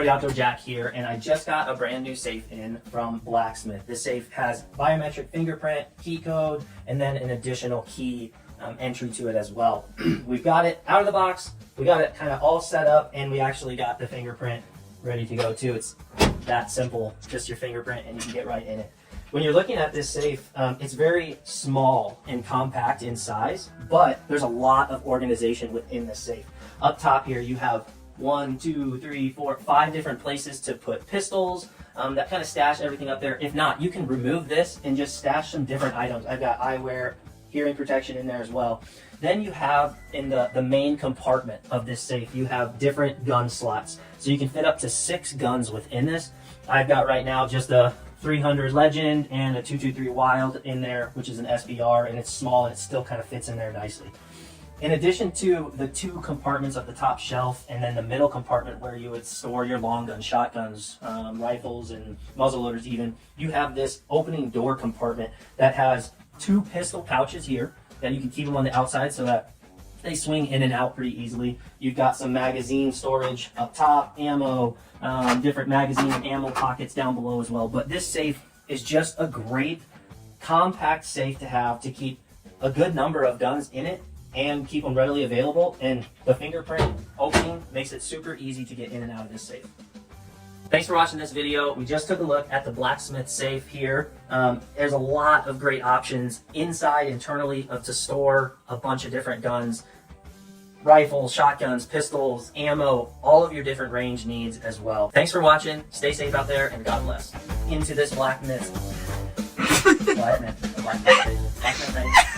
for the outdoor jack here, and I just got a brand new safe in from BlackSmith. This safe has biometric fingerprint, key code, and then an additional key entry to it as well. We've got it out of the box, we got it kind of all set up, and we actually got the fingerprint ready to go too. It's that simple, just your fingerprint and you can get right in it. When you're looking at this safe, it's very small and compact in size, but there's a lot of organization within this safe. Up top here you have 1, 2, 3, 4, 5 different places to put pistols that kind of stash everything up there. If not, you can remove this and just stash some different items. I've got eyewear, hearing protection in there as well. Then you have in the main compartment of this safe, you have different gun slots. So you can fit up to 6 guns within this. I've got right now just a 300 Legend and a 223 Wild in there, which is an SBR, and it's small and it still kind of fits in there nicely. In addition to the 2 compartments of the top shelf and then the middle compartment where you would store your long guns, shotguns, rifles, and muzzleloaders even, you have this opening door compartment that has 2 pistol pouches here that you can keep them on the outside so that they swing in and out pretty easily. You've got some magazine storage up top, ammo, different magazine and ammo pockets down below as well. But this safe is just a great compact safe to have to keep a good number of guns in it and keep them readily available, and the fingerprint opening makes it super easy to get in and out of this safe. Thanks for watching this video. We just took a look at the BlackSmith safe here. There's a lot of great options inside, internally, to store a bunch of different guns, rifles, shotguns, pistols, ammo, all of your different range needs as well. Thanks for watching. Stay safe out there, and God bless. Into this BlackSmith. BlackSmith.